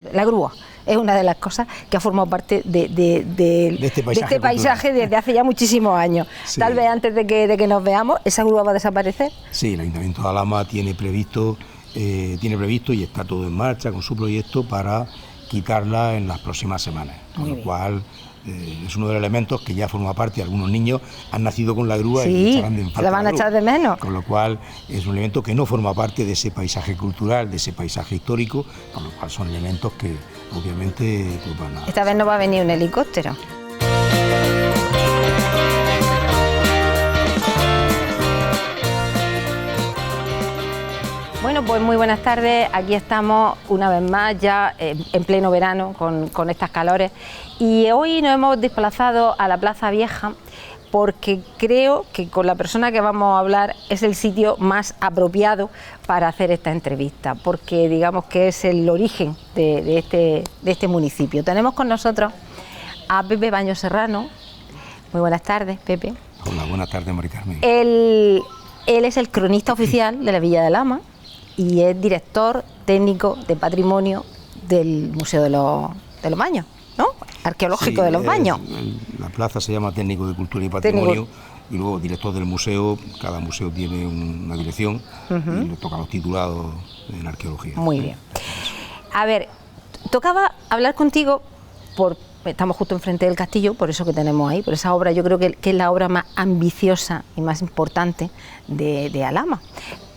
La grúa es una de las cosas que ha formado parte de este paisaje desde hace ya muchísimos años. Sí. Tal vez antes de que nos veamos, ¿esa grúa va a desaparecer? Sí, el Ayuntamiento de Alhama tiene previsto y está todo en marcha con su proyecto para quitarla en las próximas semanas. Con lo cual es uno de los elementos que ya forma parte. Algunos niños han nacido con la grúa y echarán de falta. La van a echar de menos. Con lo cual es un elemento que no forma parte de ese paisaje cultural, de ese paisaje histórico, con lo cual son elementos que obviamente pues, van a... Esta vez no va a venir un helicóptero. Bueno, pues muy buenas tardes, aquí estamos una vez más ya en pleno verano con estas calores y hoy nos hemos desplazado a la Plaza Vieja porque creo que con la persona que vamos a hablar es el sitio más apropiado para hacer esta entrevista, porque digamos que es el origen de este municipio. Tenemos con nosotros a Pepe Baño Serrano. Muy buenas tardes, Pepe. Hola, buenas tardes, Mari Carmen. Él es el cronista oficial de la Villa de Alhama y es director técnico de patrimonio del Museo de los Baños, ¿no? Arqueológico de los Baños. La plaza se llama Técnico de Cultura y Patrimonio y luego director del museo. Cada museo tiene una dirección y le toca los titulados en arqueología. Muy bien. A ver, tocaba hablar contigo estamos justo enfrente del castillo, por eso que tenemos ahí, por esa obra, yo creo que es la obra más ambiciosa y más importante de Alhama.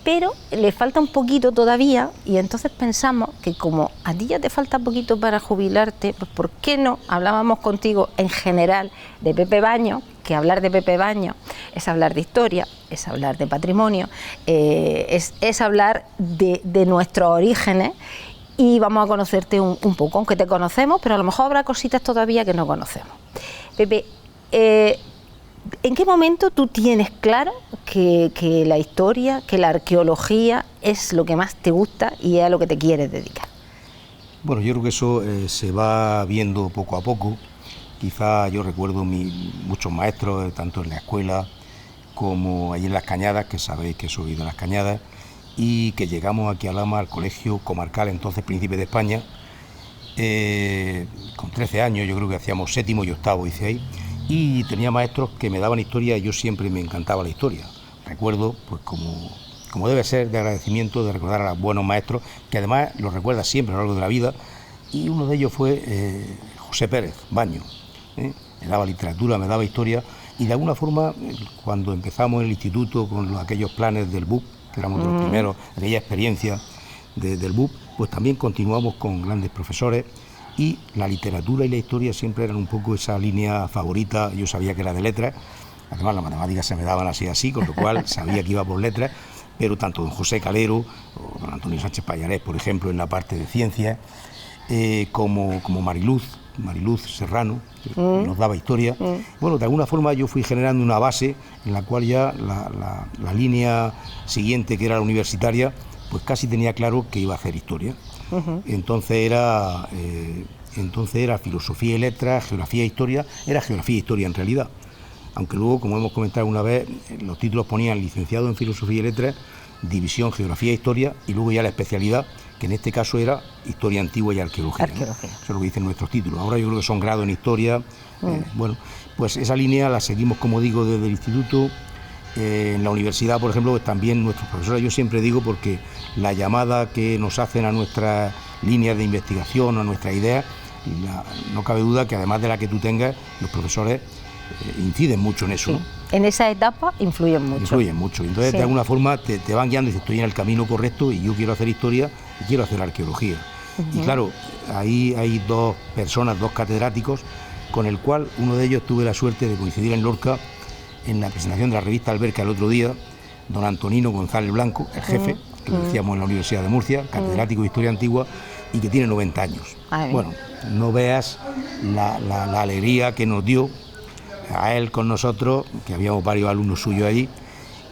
Pero le falta un poquito todavía y entonces pensamos que como a ti ya te falta poquito para jubilarte, pues ¿por qué no hablábamos contigo en general de Pepe Baño? Que hablar de Pepe Baño es hablar de historia, es hablar de patrimonio, es hablar de nuestros orígenes y vamos a conocerte un poco, aunque te conocemos, pero a lo mejor habrá cositas todavía que no conocemos. Pepe, ¿en qué momento tú tienes claro que la historia, que la arqueología es lo que más te gusta y es a lo que te quieres dedicar? Bueno, yo creo que eso se va viendo poco a poco. Quizá yo recuerdo muchos maestros, tanto en la escuela como allí en Las Cañadas, que sabéis que soy de Las Cañadas, y que llegamos aquí a Alhama, al colegio comarcal, entonces Príncipe de España, con 13 años, yo creo que hacíamos séptimo y octavo, hice ahí. Y tenía maestros que me daban historia y yo siempre me encantaba la historia. Recuerdo, pues como debe ser, de agradecimiento, de recordar a los buenos maestros, que además los recuerdas siempre a lo largo de la vida, y uno de ellos fue José Pérez Baño. Me daba literatura, me daba historia, y de alguna forma, cuando empezamos en el instituto con aquellos planes del BUP, que éramos de los primeros, aquella experiencia del BUP, pues también continuamos con grandes profesores, y la literatura y la historia siempre eran un poco esa línea favorita. Yo sabía que era de letras, además las matemáticas se me daban así, con lo cual sabía que iba por letras, pero tanto don José Calero o don Antonio Sánchez Payarés, por ejemplo, en la parte de ciencias, como Mariluz Serrano, que nos daba historia. Bueno, de alguna forma yo fui generando una base en la cual ya la línea siguiente, que era la universitaria, pues casi tenía claro que iba a hacer historia. Entonces era filosofía y letras, geografía e historia, era geografía e historia en realidad, aunque luego, como hemos comentado una vez, los títulos ponían licenciado en filosofía y letras, división geografía e historia, y luego ya la especialidad, que en este caso era historia antigua y arqueología, ¿no? Eso es lo que dicen nuestros títulos. Ahora yo creo que son grados en historia. Bueno, pues esa línea la seguimos, como digo, desde el instituto. En la universidad, por ejemplo, pues también nuestros profesores, yo siempre digo, porque la llamada que nos hacen a nuestras líneas de investigación, a nuestras ideas, no cabe duda que además de la que tú tengas, los profesores inciden mucho en eso. Sí. En esa etapa influyen mucho. Entonces, de alguna forma te van guiando y dices, estoy en el camino correcto y yo quiero hacer historia y quiero hacer arqueología. Y claro, ahí hay dos catedráticos, con el cual uno de ellos tuve la suerte de coincidir en Lorca en la presentación de la revista Alberca el otro día, don Antonino González Blanco, el jefe, que lo decíamos en la Universidad de Murcia, catedrático de Historia Antigua, y que tiene 90 años. Bueno, no veas la alegría que nos dio a él con nosotros, que habíamos varios alumnos suyos allí,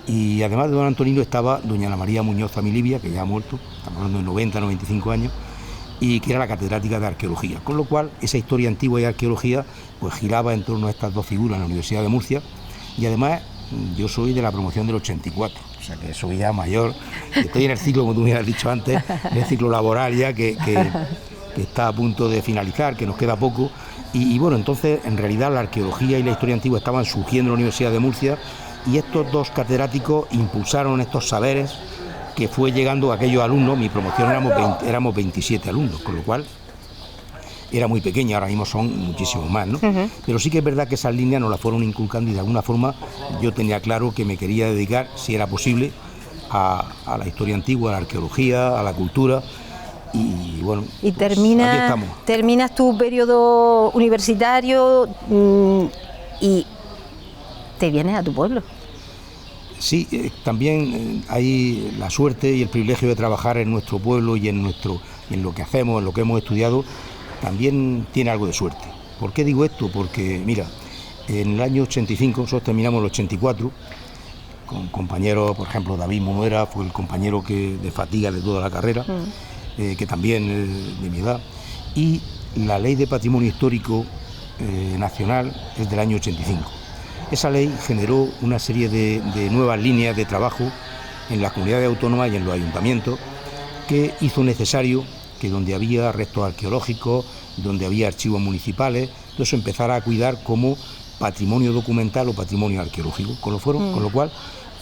y además de don Antonino estaba doña Ana María Muñoz Zamilibia, que ya ha muerto, estamos hablando de 90, 95 años, y que era la catedrática de arqueología, con lo cual esa historia antigua y arqueología pues giraba en torno a estas dos figuras en la Universidad de Murcia. Y además yo soy de la promoción del 84, o sea que soy ya mayor, estoy en el ciclo, como tú me has dicho antes, en el ciclo laboral ya que que está a punto de finalizar, que nos queda poco. Y bueno, entonces en realidad la arqueología y la historia antigua estaban surgiendo en la Universidad de Murcia, y estos dos catedráticos impulsaron estos saberes que fue llegando a aquellos alumnos. Mi promoción éramos 27 alumnos, con lo cual era muy pequeña, ahora mismo son muchísimos más, ¿no? Pero sí que es verdad que esas líneas nos las fueron inculcando, y de alguna forma yo tenía claro que me quería dedicar, si era posible, a la historia antigua, a la arqueología, a la cultura. Y bueno, y pues, aquí estamos. terminas tu periodo universitario y te vienes a tu pueblo. Sí, también hay la suerte y el privilegio de trabajar en nuestro pueblo y en lo que hacemos, en lo que hemos estudiado, también tiene algo de suerte. ¿Por qué digo esto? Porque, mira, en el año 85, nosotros terminamos el 84, con compañeros, por ejemplo, David Munuera fue el compañero de fatiga de toda la carrera, que también es de mi edad, y la Ley de Patrimonio Histórico Nacional es del año 85. Esa ley generó una serie de nuevas líneas de trabajo en las comunidades autónomas y en los ayuntamientos, que hizo necesario que donde había restos arqueológicos, donde había archivos municipales, todo eso empezara a cuidar como patrimonio documental o patrimonio arqueológico, con lo cual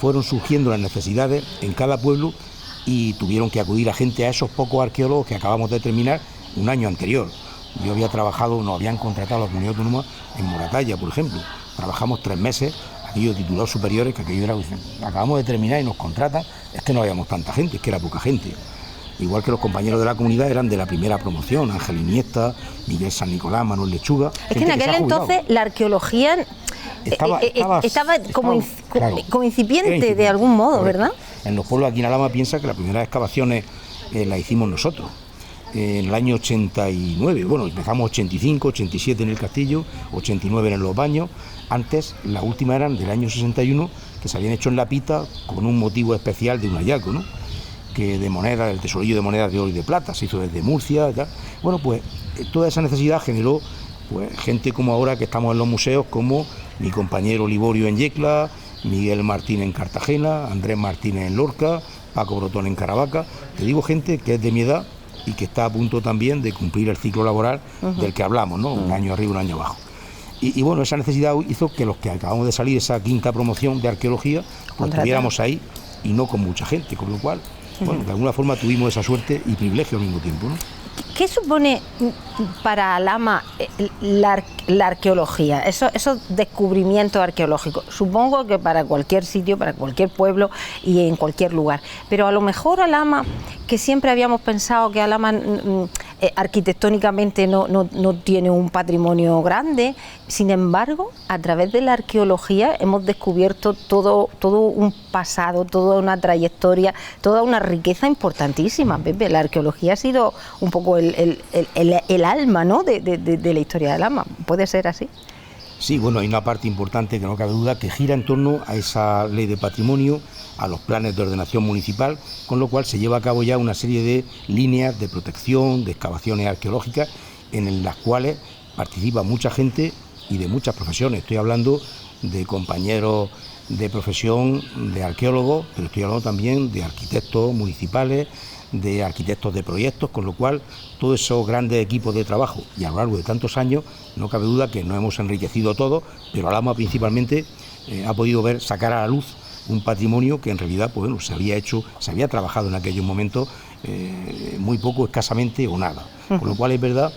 fueron surgiendo las necesidades en cada pueblo, y tuvieron que acudir a gente, a esos pocos arqueólogos que acabamos de terminar un año anterior. Yo había trabajado, nos habían contratado a la comunidad autónoma en Moratalla, por ejemplo. Trabajamos 3 meses, aquellos titulados superiores, que aquello era, acabamos de terminar y nos contratan, es que no habíamos tanta gente, es que era poca gente. Igual que los compañeros de la comunidad eran de la primera promoción, Ángel Iniesta, Miguel San Nicolás, Manuel Lechuga. Es que en aquel entonces la arqueología estaba como incipiente de algún modo, correcto, ¿verdad? En los pueblos aquí en Alhama piensa que las primeras excavaciones las hicimos nosotros. En el año 89, bueno, empezamos 85, 87 en el castillo, 89 en los baños. Antes, las últimas eran del año 61, que se habían hecho en la Pita con un motivo especial de un hallazgo, ¿no? Que de moneda, el tesorillo de monedas de oro y de plata, se hizo desde Murcia y tal. Bueno, pues toda esa necesidad generó pues gente como ahora que estamos en los museos, como mi compañero Liborio en Yecla, Miguel Martín en Cartagena, Andrés Martínez en Lorca, Paco Brotón en Caravaca. Te digo gente que es de mi edad y que está a punto también de cumplir el ciclo laboral del que hablamos, ¿no? Un año arriba, un año abajo. Y bueno, esa necesidad hizo que los que acabamos de salir, esa quinta promoción de arqueología, pues estuviéramos ahí, y no con mucha gente, con lo cual, bueno, de alguna forma tuvimos esa suerte y privilegio al mismo tiempo, ¿no? ¿Qué supone para Alhama la arqueología, esos descubrimientos arqueológicos? Supongo que para cualquier sitio, para cualquier pueblo y en cualquier lugar, pero a lo mejor Alhama, que siempre habíamos pensado que Alhama arquitectónicamente no tiene un patrimonio grande, sin embargo, a través de la arqueología hemos descubierto todo un pasado, toda una trayectoria, toda una riqueza importantísima, Pepe. La arqueología ha sido un poco el alma, ¿no?, de la historia de Alhama. ¿Puede ser así? Sí, bueno, hay una parte importante que no cabe duda, que gira en torno a esa ley de patrimonio, a los planes de ordenación municipal, con lo cual se lleva a cabo ya una serie de líneas de protección, de excavaciones arqueológicas, en las cuales participa mucha gente y de muchas profesiones. Estoy hablando de compañeros de profesión, de arqueólogos, pero estoy hablando también de arquitectos municipales, de arquitectos de proyectos, con lo cual todos esos grandes equipos de trabajo, y a lo largo de tantos años, no cabe duda que nos hemos enriquecido todos, pero Alhama principalmente ha podido sacar a la luz un patrimonio que en realidad, pues bueno, se había trabajado en aquellos momentos muy poco, escasamente o nada. Con lo cual es verdad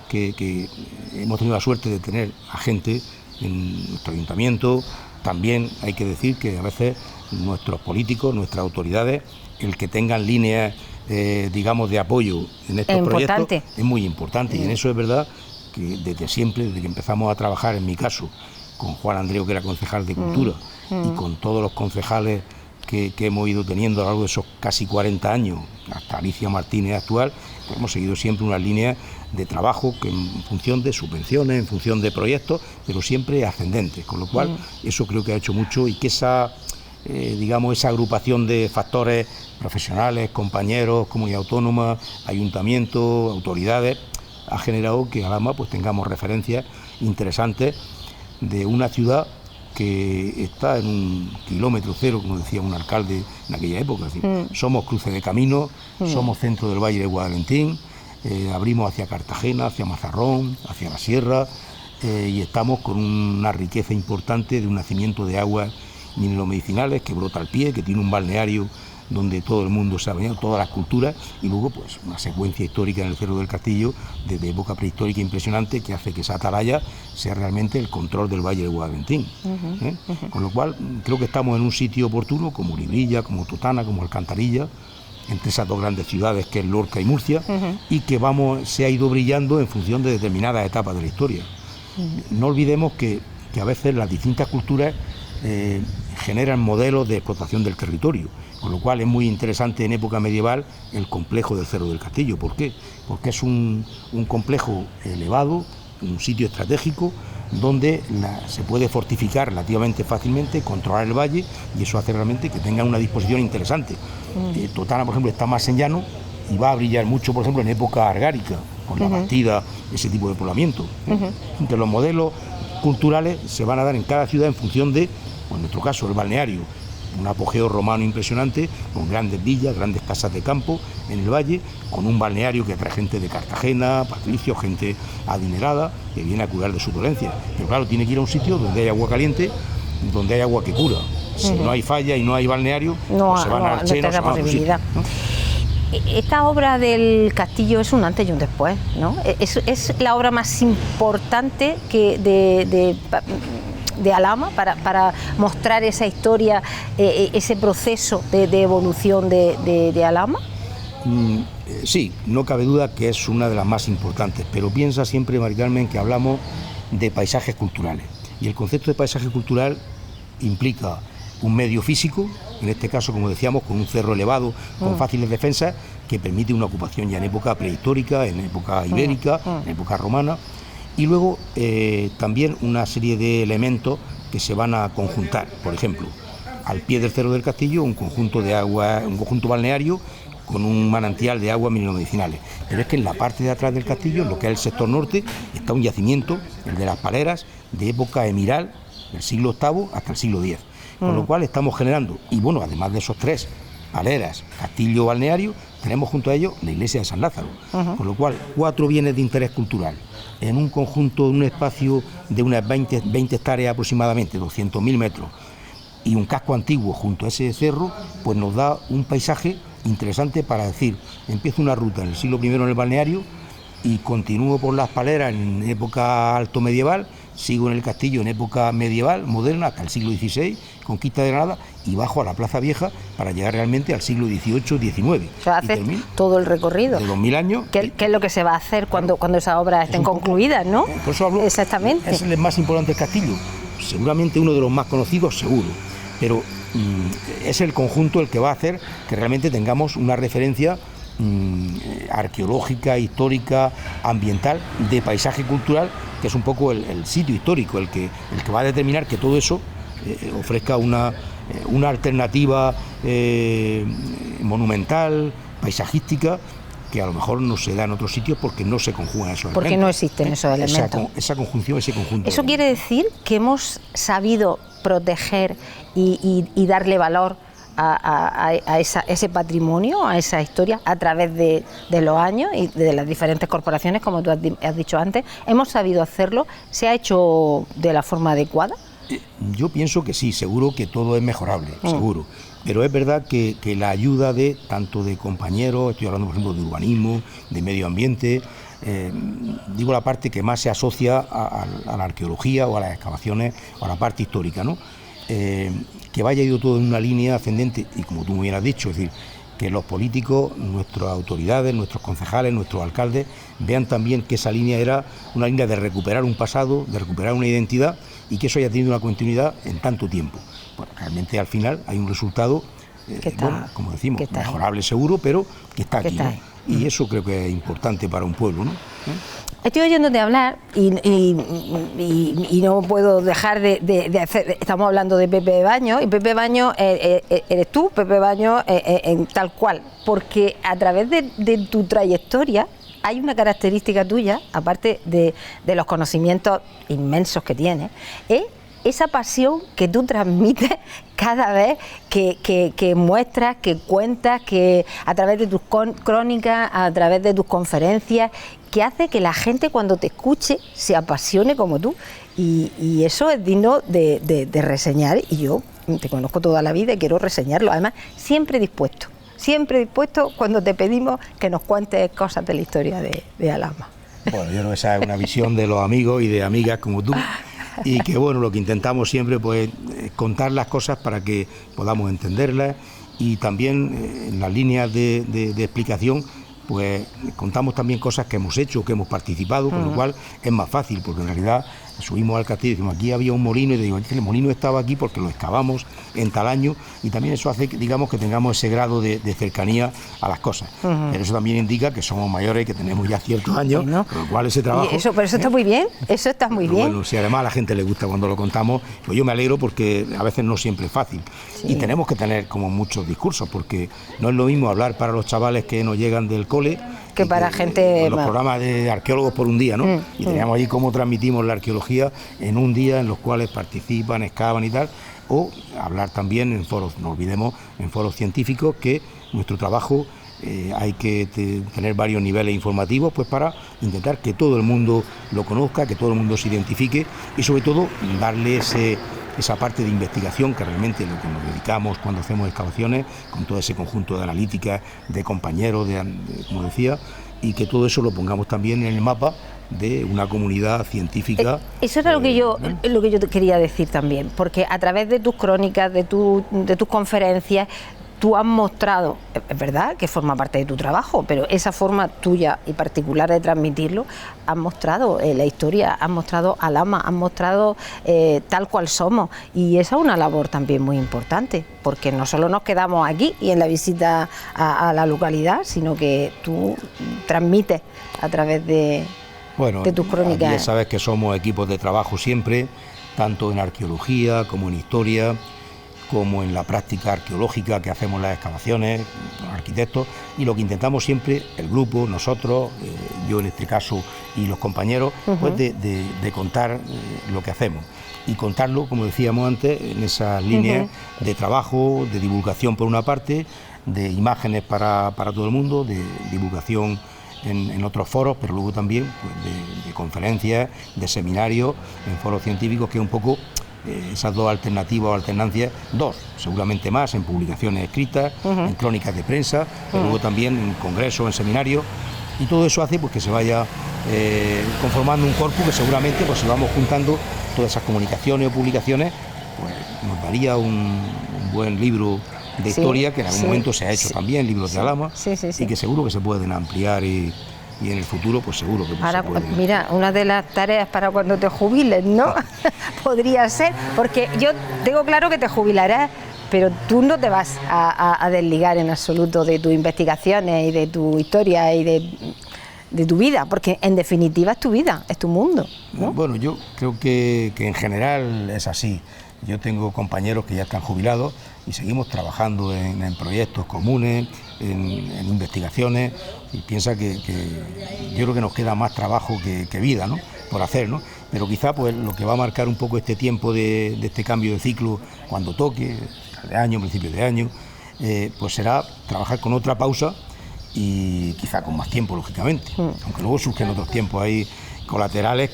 que hemos tenido la suerte de tener a gente en nuestro ayuntamiento. También hay que decir que a veces nuestros políticos, nuestras autoridades, el que tengan líneas digamos de apoyo en estos proyectos es muy importante, y en eso es verdad que desde siempre, desde que empezamos a trabajar, en mi caso con Juan Andreu, que era concejal de Cultura, y con todos los concejales que hemos ido teniendo a lo largo de esos casi 40 años, hasta Alicia Martínez actual, pues hemos seguido siempre una línea de trabajo que en función de subvenciones, en función de proyectos, pero siempre ascendentes, con lo cual eso creo que ha hecho mucho, y que esa digamos, esa agrupación de factores profesionales, compañeros, comunidad autónoma, ayuntamientos, autoridades, ha generado que Alhama pues tengamos referencias interesantes de una ciudad que está en un kilómetro cero, como decía un alcalde en aquella época. Es decir, somos cruce de caminos, somos centro del Valle de Guadalentín, abrimos hacia Cartagena, hacia Mazarrón, hacia la sierra, y estamos con una riqueza importante de un nacimiento de aguas mineromedicinales que brota al pie, que tiene un balneario donde todo el mundo se ha bañado, todas las culturas, y luego pues una secuencia histórica en el Cerro del Castillo de época prehistórica impresionante, que hace que esa atalaya sea realmente el control del Valle del Guadalentín. Con lo cual creo que estamos en un sitio oportuno, como Librilla, como Totana, como Alcantarilla, entre esas dos grandes ciudades que es Lorca y Murcia, y que se ha ido brillando en función de determinadas etapas de la historia. No olvidemos que a veces las distintas culturas generan modelos de explotación del territorio, con lo cual es muy interesante en época medieval el complejo del Cerro del Castillo. ¿Por qué? Porque es un complejo elevado, un sitio estratégico donde se puede fortificar relativamente fácilmente, controlar el valle, y eso hace realmente que tenga una disposición interesante. Totana, por ejemplo, está más en llano y va a brillar mucho, por ejemplo, en época argárica, con la Bastida, ese tipo de poblamiento. Entonces los modelos culturales se van a dar en cada ciudad en función de, en nuestro caso, el balneario, un apogeo romano impresionante, con grandes villas, grandes casas de campo en el valle, con un balneario que trae gente de Cartagena, patricios, gente adinerada, que viene a curar de su dolencia. Pero claro, tiene que ir a un sitio donde hay agua caliente, donde hay agua que cura. Si no hay falla y no hay balneario, pues se van al Cheno, se van a otro sitio, ¿no? Esta obra del castillo es un antes y un después, ¿no? Es la obra más importante de Alhama para mostrar esa historia, ese proceso de evolución de Alhama. Sí, no cabe duda que es una de las más importantes, pero piensa siempre, Mari Carmen, que hablamos de paisajes culturales, y el concepto de paisaje cultural implica un medio físico, en este caso, como decíamos, con un cerro elevado, con fáciles defensas, que permite una ocupación ya en época prehistórica, en época ibérica, en época romana, y luego también una serie de elementos que se van a conjuntar. Por ejemplo, al pie del Cerro del Castillo, un conjunto de agua, un conjunto balneario con un manantial de aguas mineromedicinales. Pero es que en la parte de atrás del castillo, en lo que es el sector norte, está un yacimiento, el de las Paleras, de época emiral, del siglo VIII hasta el siglo X. Con lo cual estamos generando, y bueno, además de esos tres, Paleras, castillo, balneario, tenemos junto a ellos la iglesia de San Lázaro. Con lo cual, 4 bienes de interés cultural en un conjunto, en un espacio de unas 20 hectáreas aproximadamente, 200.000 metros, y un casco antiguo junto a ese cerro, pues nos da un paisaje interesante para decir, empiezo una ruta en el siglo I en el balneario y continúo por las Paleras en época alto medieval, sigo en el castillo en época medieval, moderna, hasta el siglo XVI, conquista de Granada, y bajo a la Plaza Vieja para llegar realmente al siglo XVIII-XIX. O sea, hace todo el recorrido. De 2000 años. ¿Qué es lo que se va a hacer cuando esas obras estén concluidas, no? Por eso hablo. Exactamente. Es el más importante el castillo. Seguramente uno de los más conocidos, seguro. Pero es el conjunto el que va a hacer que realmente tengamos una referencia arqueológica, histórica, ambiental, de paisaje cultural, que es un poco el sitio histórico, el que va a determinar que todo eso ofrezca una alternativa monumental, paisajística, que a lo mejor no se da en otros sitios porque no se conjugan esos elementos. Porque no existen esos elementos. Esa conjunción, ese conjunto. Eso quiere decir que hemos sabido proteger y darle valor a ese patrimonio, a esa historia, a través de los años y de las diferentes corporaciones, como tú has dicho antes. ¿Hemos sabido hacerlo? ¿Se ha hecho de la forma adecuada? Yo pienso que sí, seguro que todo es mejorable, seguro. Pero es verdad que la ayuda de tanto de compañeros, estoy hablando por ejemplo de urbanismo, de medio ambiente, digo la parte que más se asocia a la arqueología o a las excavaciones o a la parte histórica, ¿no? Que vaya ido todo en una línea ascendente, y como tú muy bien has dicho, es decir, que los políticos, nuestras autoridades, nuestros concejales, nuestros alcaldes, vean también que esa línea era una línea de recuperar un pasado, de recuperar una identidad, y que eso haya tenido una continuidad en tanto tiempo. Bueno, realmente al final hay un resultado, bueno, como decimos, mejorable seguro, pero que está aquí, ¿no? Y eso creo que es importante para un pueblo, ¿no? Estoy oyéndote hablar y no puedo dejar de hacer. Estamos hablando de Pepe Baños, y Pepe Baños eres tú, Pepe Baños, tal cual, porque a través de tu trayectoria hay una característica tuya, aparte de los conocimientos inmensos que tienes, es esa pasión que tú transmites cada vez que muestras, que cuentas, que a través de tus crónicas, a través de tus conferencias, que hace que la gente cuando te escuche se apasione como tú. Y eso es digno de reseñar, y yo te conozco toda la vida y quiero reseñarlo. Además, siempre dispuesto cuando te pedimos que nos cuentes cosas de la historia de Alhama. Bueno, yo creo que esa es una visión de los amigos y de amigas como tú, y que bueno, lo que intentamos siempre pues es contar las cosas para que podamos entenderlas, y también en las líneas de explicación pues contamos también cosas que hemos hecho, que hemos participado, con lo cual es más fácil, porque en realidad subimos al castillo y decimos, aquí había un molino, y te digo, el molino estaba aquí porque lo excavamos en tal año, y también eso hace que, digamos, que tengamos ese grado de cercanía a las cosas. Pero eso también indica que somos mayores, que tenemos ya ciertos años, bueno, con lo cual ese trabajo... Pero eso está muy bien, eso está muy bien. Bueno, si además a la gente le gusta cuando lo contamos, pues yo me alegro, porque a veces no siempre es fácil. Sí. Y tenemos que tener como muchos discursos, porque no es lo mismo hablar para los chavales que nos llegan del cole, que para gente... los programas de arqueólogos por un día, ¿no? Y teníamos ahí cómo transmitimos la arqueología en un día, en los cuales participan, excavan y tal, o hablar también en foros, no olvidemos, en foros científicos, que nuestro trabajo hay que tener varios niveles informativos, pues para intentar que todo el mundo lo conozca, que todo el mundo se identifique, y sobre todo darle esa parte de investigación, que realmente es lo que nos dedicamos cuando hacemos excavaciones, con todo ese conjunto de analítica, de compañeros, como decía, y que todo eso lo pongamos también en el mapa de una comunidad científica. Eso era lo que yo te quería decir también, porque a través de tus crónicas, de tus conferencias, tú has mostrado, es verdad que forma parte de tu trabajo, pero esa forma tuya y particular de transmitirlo, has mostrado la historia, has mostrado Alhama, has mostrado tal cual somos, y esa es una labor también muy importante, porque no solo nos quedamos aquí y en la visita a la localidad, sino que tú transmites a través de tus crónicas. Ya sabes que somos equipos de trabajo siempre, tanto en arqueología como en historia, como en la práctica arqueológica que hacemos las excavaciones, los arquitectos, y lo que intentamos siempre, el grupo, nosotros, yo en este caso y los compañeros, pues de contar lo que hacemos, y contarlo, como decíamos antes, en esas líneas de trabajo, de divulgación por una parte, de imágenes para todo el mundo, de divulgación en otros foros, pero luego también pues, de conferencias, de seminarios, en foros científicos, que es un poco... esas dos alternativas o alternancias, dos, seguramente más, en publicaciones escritas, en crónicas de prensa, pero luego también en congresos, en seminarios, y todo eso hace pues que se vaya conformando un corpus que seguramente, pues si vamos juntando todas esas comunicaciones o publicaciones, pues nos daría un buen libro de historia, que en algún momento se ha hecho también, libros de Alhama, y que seguro que se pueden ampliar y en el futuro pues seguro que ahora, mira, una de las tareas para cuando te jubiles, ¿no? Podría ser, porque yo tengo claro que te jubilarás, pero tú no te vas a desligar en absoluto de tus investigaciones y de tu historia y de tu vida, porque en definitiva es tu vida, es tu mundo, ¿no? Bueno, yo creo que en general es así. Yo tengo compañeros que ya están jubilados y seguimos trabajando en proyectos comunes, en investigaciones, y piensa que yo creo que nos queda más trabajo que vida, ¿no?, por hacer, ¿no? Pero quizá pues lo que va a marcar un poco este tiempo de este cambio de ciclo, cuando toque, de año, principio de año, pues será trabajar con otra pausa y quizá con más tiempo, lógicamente, aunque luego surgen otros tiempos ahí colaterales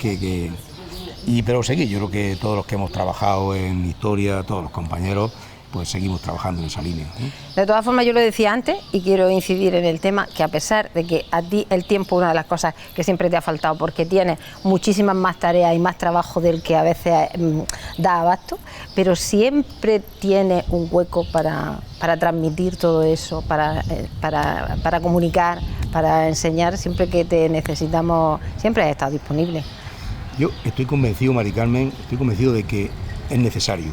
pero seguir, yo creo que todos los que hemos trabajado en historia, todos los compañeros, pues seguimos trabajando en esa línea, ¿eh? De todas formas, yo lo decía antes y quiero incidir en el tema, que a pesar de que a ti el tiempo es una de las cosas que siempre te ha faltado, porque tienes muchísimas más tareas y más trabajo del que a veces da abasto, pero siempre tienes un hueco para transmitir todo eso, para comunicar, para enseñar. Siempre que te necesitamos, siempre has estado disponible. Yo estoy convencido, Mari Carmen, de que es necesario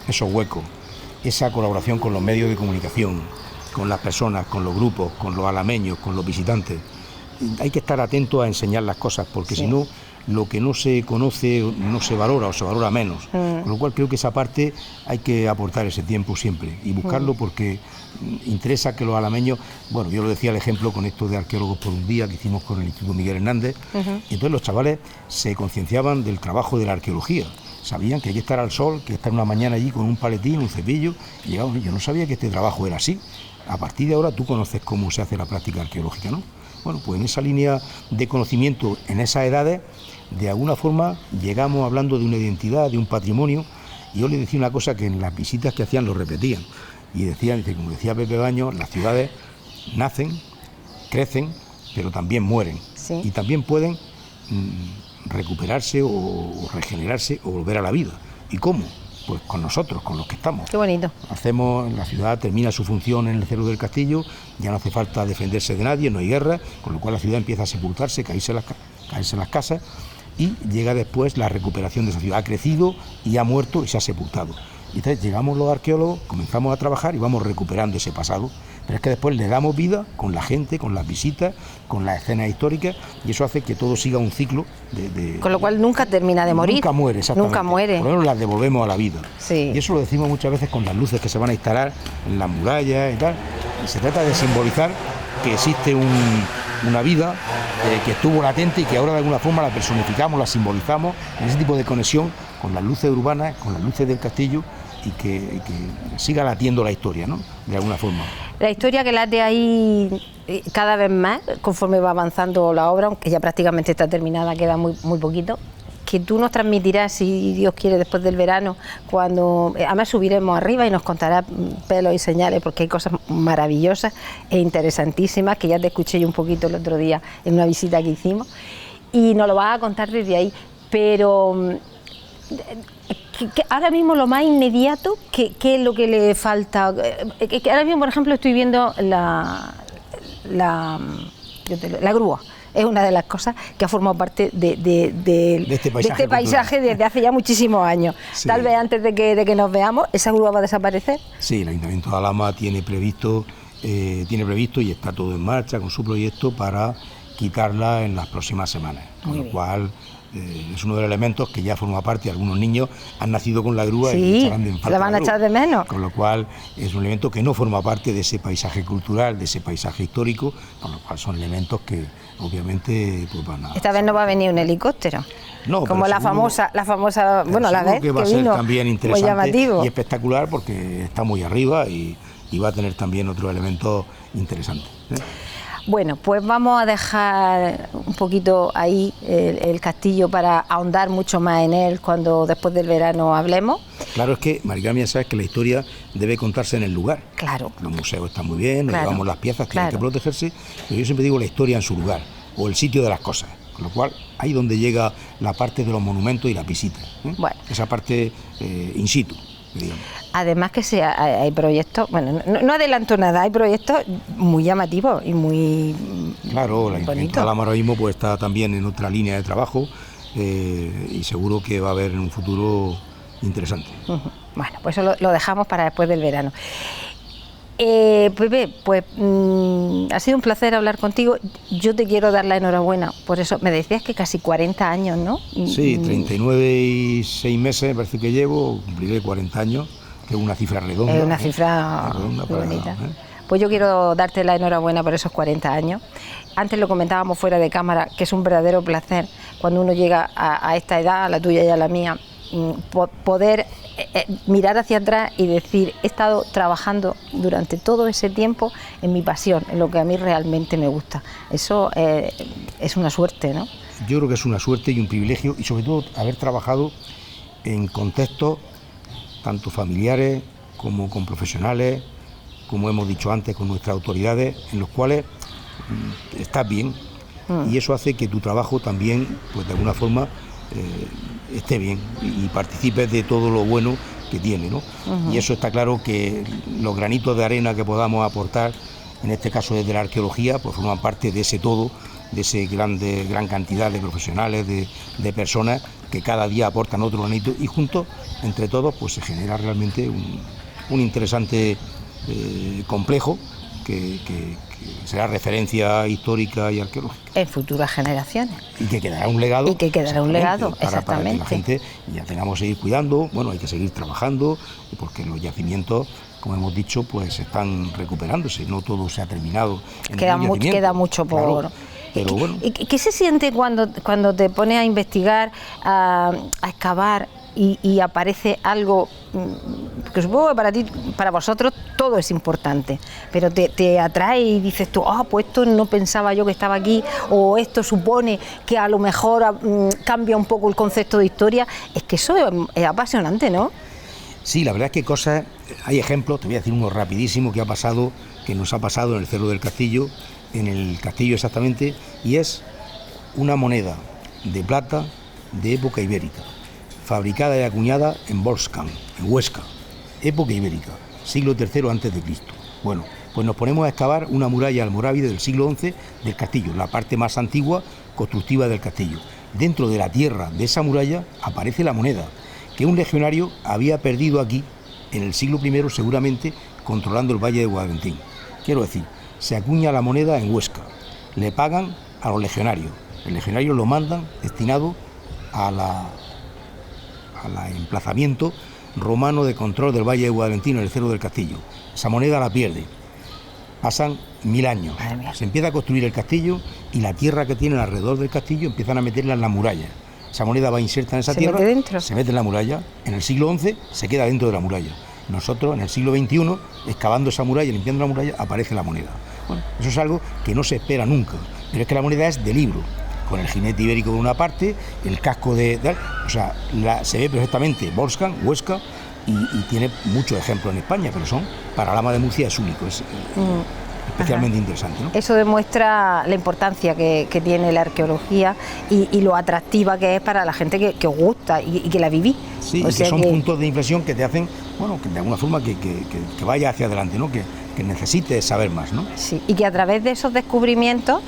esos huecos, esa colaboración con los medios de comunicación, con las personas, con los grupos, con los alameños, con los visitantes. Hay que estar atentos a enseñar las cosas, porque si no, lo que no se conoce no se valora o se valora menos. Con lo cual creo que esa parte hay que aportar ese tiempo siempre y buscarlo, porque interesa que los alameños, bueno, yo lo decía el ejemplo con esto de arqueólogos por un día que hicimos con el Instituto Miguel Hernández, y entonces los chavales se concienciaban del trabajo de la arqueología. sabían que hay que estar al sol, que estar una mañana allí con un paletín, un cepillo, y llegaban. Yo no sabía que este trabajo era así. A partir de ahora tú conoces cómo se hace la práctica arqueológica, ¿no? Bueno, pues en esa línea de conocimiento, en esas edades, de alguna forma llegamos hablando de una identidad, de un patrimonio, y yo les decía una cosa que en las visitas que hacían lo repetían, y decían, como decía Pepe Baños, las ciudades nacen, crecen, pero también mueren, sí. Y también pueden recuperarse o regenerarse o volver a la vida. ¿Y cómo? Pues con nosotros, con los que estamos. Qué bonito. La ciudad termina su función en el Cerro del Castillo, ya no hace falta defenderse de nadie, no hay guerra, con lo cual la ciudad empieza a sepultarse, caerse las casas, y llega después la recuperación de esa ciudad. Ha crecido y ha muerto y se ha sepultado. Y entonces llegamos los arqueólogos, comenzamos a trabajar y vamos recuperando ese pasado. Pero es que después le damos vida con la gente, con las visitas, con las escenas históricas, y eso hace que todo siga un ciclo con lo cual nunca termina de morir. Nunca muere, exactamente. Nunca muere. Por lo menos las devolvemos a la vida. Sí. Y eso lo decimos muchas veces con las luces que se van a instalar en las murallas y tal. Y se trata de simbolizar que existe una vida que estuvo latente y que ahora de alguna forma la personificamos, la simbolizamos en ese tipo de conexión con las luces urbanas, con las luces del castillo, y que siga latiendo la historia, ¿no? De alguna forma. La historia que late ahí cada vez más, conforme va avanzando la obra, aunque ya prácticamente está terminada, queda muy poquito, que tú nos transmitirás, si Dios quiere, después del verano, cuando además subiremos arriba y nos contarás pelos y señales, porque hay cosas maravillosas e interesantísimas, que ya te escuché yo un poquito el otro día en una visita que hicimos, y nos lo vas a contar desde ahí, pero que ahora mismo lo más inmediato, ¿qué es lo que le falta? Que ahora mismo, por ejemplo, estoy viendo la grúa. Es una de las cosas que ha formado parte de este paisaje desde hace ya muchísimos años. Sí. Tal vez antes de que nos veamos, ¿esa grúa va a desaparecer? Sí, el Ayuntamiento de Alhama tiene previsto y está todo en marcha con su proyecto para quitarla en las próximas semanas. Con lo cual es uno de los elementos que ya forma parte. Algunos niños han nacido con la grúa, sí, y echarán de falta. La van a echar de menos. Con lo cual es un elemento que no forma parte de ese paisaje cultural, de ese paisaje histórico, con lo cual son elementos que obviamente pues van a... Esta vez no va a venir un helicóptero. No, como la famosa, bueno, la vez que va a ser también interesante y espectacular, porque está muy arriba y va a tener también otros elementos interesantes. Bueno, pues vamos a dejar un poquito ahí el castillo para ahondar mucho más en él cuando después del verano hablemos. Claro, es que, Maricarmen, sabes que la historia debe contarse en el lugar. Claro. Los museos están muy bien, nos llevamos las piezas, tienen que protegerse, pero yo siempre digo la historia en su lugar, o el sitio de las cosas. Con lo cual, ahí donde llega la parte de los monumentos y las visitas. Bueno. Esa parte in situ, digamos. Además que hay proyectos, bueno, no adelanto nada, hay proyectos muy llamativos y muy claro, la Ayuntamiento de Alhama ahora mismo pues está también en otra línea de trabajo y seguro que va a haber en un futuro interesante. Bueno, pues eso lo dejamos para después del verano. Pepe, pues ha sido un placer hablar contigo. Yo te quiero dar la enhorabuena. Por eso me decías que casi 40 años, ¿no? Sí, 39 y 6 meses me parece que llevo, cumpliré 40 años, que es una cifra redonda. Es una cifra redonda muy bonita. Pues yo quiero darte la enhorabuena por esos 40 años. Antes lo comentábamos fuera de cámara, que es un verdadero placer cuando uno llega a esta edad, a la tuya y a la mía, poder mirar hacia atrás y decir, he estado trabajando durante todo ese tiempo en mi pasión, en lo que a mí realmente me gusta. Eso es una suerte, ¿no? Yo creo que es una suerte y un privilegio, y sobre todo haber trabajado en contextos tanto familiares como con profesionales, como hemos dicho antes, con nuestras autoridades, en los cuales estás bien, y eso hace que tu trabajo también, pues de alguna forma, esté bien y participes de todo lo bueno que tiene, ¿no? Y eso está claro que los granitos de arena que podamos aportar, en este caso desde la arqueología, pues forman parte de ese todo, de ese gran cantidad de profesionales, de personas que cada día aportan otro granito, y juntos, entre todos, pues se genera realmente un interesante complejo que será referencia histórica y arqueológica. En futuras generaciones. Y que quedará un legado. Y que quedará un legado, exactamente. Para que la gente ya tengamos que seguir cuidando, bueno, hay que seguir trabajando, porque los yacimientos, como hemos dicho, pues están recuperándose, no todo se ha terminado. Queda mucho por... Claro, pero bueno. ¿Qué se siente cuando te pones a investigar, a excavar y aparece algo que supongo que para ti, para vosotros todo es importante, pero te atrae y dices tú, pues esto no pensaba yo que estaba aquí, o esto supone que a lo mejor cambia un poco el concepto de historia, es que eso es apasionante, ¿no? Sí, la verdad es que cosas, hay ejemplos, te voy a decir uno rapidísimo que nos ha pasado en el Cerro del Castillo, en el castillo exactamente, y es una moneda de plata de época ibérica, fabricada y acuñada en Bolskán, en Huesca, época ibérica, siglo III a.C. Bueno, pues nos ponemos a excavar una muralla almorávide del siglo XI del castillo, la parte más antigua constructiva del castillo. Dentro de la tierra de esa muralla aparece la moneda que un legionario había perdido aquí en el siglo I, seguramente controlando el Valle de Guadalentín. Quiero decir, se acuña la moneda en Huesca, le pagan a los legionarios, el legionario lo mandan destinado al emplazamiento romano de control del Valle de Guadalentín en el Cerro del Castillo. Esa moneda la pierde. Pasan 1000 años, se empieza a construir el castillo y la tierra que tienen alrededor del castillo empiezan a meterla en las murallas. Esa moneda va inserta en esa tierra, se mete en la muralla, en el siglo XI se queda dentro de la muralla. Nosotros en el siglo XXI, excavando esa muralla, limpiando la muralla, aparece la moneda. Bueno, eso es algo que no se espera nunca, pero es que la moneda es de libro, con el jinete ibérico de una parte, el casco o sea, se ve perfectamente Bolskán, Huesca, y tiene muchos ejemplos en España, pero para Alhama de Murcia es único, es especialmente interesante, ¿no? Eso demuestra la importancia que tiene la arqueología y lo atractiva que es para la gente que os gusta y que la viví. Sí, y que son puntos de inflexión que te hacen, bueno, que de alguna forma que vaya hacia adelante, ¿no? Que necesites saber más, ¿no? Sí, y que a través de esos descubrimientos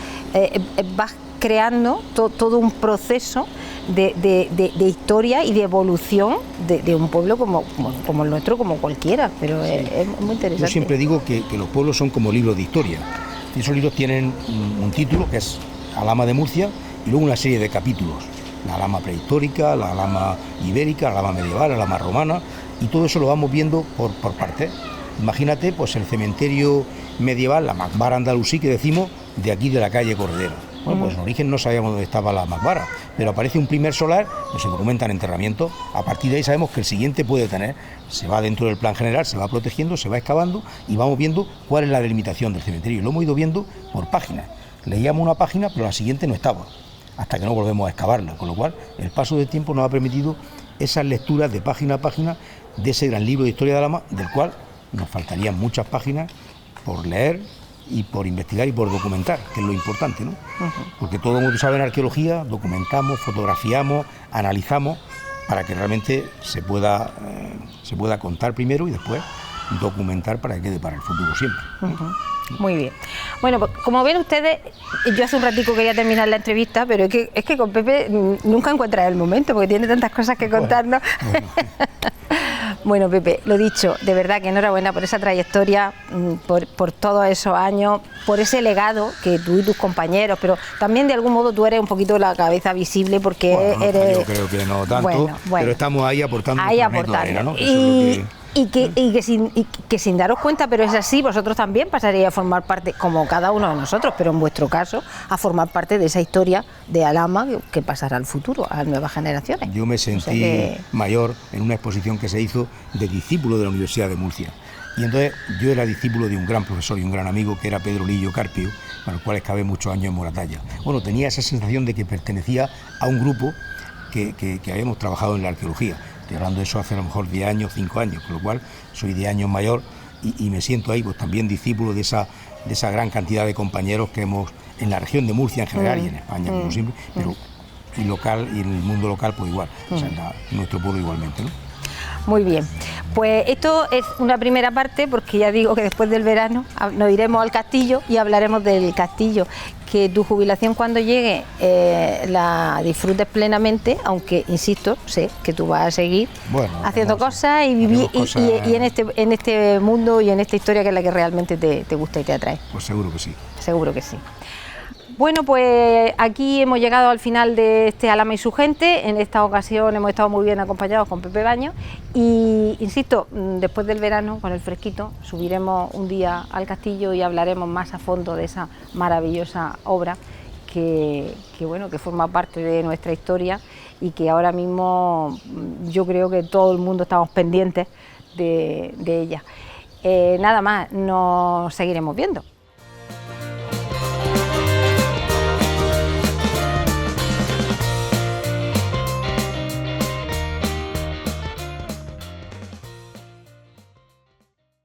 vas creando todo un proceso de historia y de evolución de un pueblo como el nuestro, como cualquiera, pero sí. Es muy interesante. Yo siempre digo que los pueblos son como libros de historia, y esos libros tienen un título que es Alhama de Murcia y luego una serie de capítulos, la Alhama prehistórica, la Alhama ibérica, la Alhama medieval, la Alhama romana, y todo eso lo vamos viendo por partes. Imagínate pues el cementerio medieval, la Macbara andalusí que decimos, de aquí de la calle Corredera. Bueno, pues en origen no sabíamos dónde estaba la Macbara, pero aparece un primer solar, pues se documentan enterramientos, a partir de ahí sabemos que el siguiente puede tener, se va dentro del plan general, se va protegiendo, se va excavando y vamos viendo cuál es la delimitación del cementerio. Y lo hemos ido viendo por páginas. Leíamos una página, pero la siguiente no estaba, hasta que no volvemos a excavarla, con lo cual el paso del tiempo nos ha permitido esas lecturas de página a página de ese gran libro de historia de Alhama, del cual nos faltarían muchas páginas por leer y por investigar y por documentar, que es lo importante, ¿no? Porque todo el mundo sabe en arqueología, documentamos, fotografiamos, analizamos, para que realmente se pueda contar primero y después documentar para que quede para el futuro siempre. Muy bien. Bueno, pues como ven ustedes, yo hace un ratico quería terminar la entrevista, pero es que con Pepe nunca encuentras el momento, porque tiene tantas cosas que contarnos. Bueno. Bueno, Pepe, lo dicho, de verdad que enhorabuena por esa trayectoria, por todos esos años, por ese legado que tú y tus compañeros, pero también de algún modo tú eres un poquito la cabeza visible porque eres... Yo creo que no tanto, pero estamos ahí aportando. Ahí aportando. ¿No? Y que sin daros cuenta, pero es así, vosotros también pasaréis a formar parte, como cada uno de nosotros, pero en vuestro caso, a formar parte de esa historia de Alhama que pasará al futuro, a las nuevas generaciones. Yo me sentí mayor en una exposición que se hizo de discípulo de la Universidad de Murcia. Y entonces yo era discípulo de un gran profesor y un gran amigo que era Pedro Lillo Carpio, con el cual excavé muchos años en Moratalla. Bueno, tenía esa sensación de que pertenecía a un grupo que habíamos trabajado en la arqueología. Estoy hablando de eso hace a lo mejor 10 años, 5 años, con lo cual soy 10 años mayor y me siento ahí pues también discípulo de esa gran cantidad de compañeros que hemos en la región de Murcia en general y en España como siempre, pero y local y en el mundo local pues igual, o sea, en nuestro pueblo igualmente, ¿no? Muy bien, pues esto es una primera parte porque ya digo que después del verano nos iremos al castillo y hablaremos del castillo, que tu jubilación cuando llegue la disfrutes plenamente, aunque insisto, sé que tú vas a seguir haciendo cosas y vivir y en este mundo y en esta historia que es la que realmente te gusta y te atrae. Pues seguro que sí. Seguro que sí. Bueno, pues aquí hemos llegado al final de este Alhama y su gente. En esta ocasión hemos estado muy bien acompañados con Pepe Baños y, insisto, después del verano, con el fresquito, subiremos un día al castillo y hablaremos más a fondo de esa maravillosa obra que forma parte de nuestra historia y que ahora mismo yo creo que todo el mundo estamos pendientes de ella. Nada más, nos seguiremos viendo.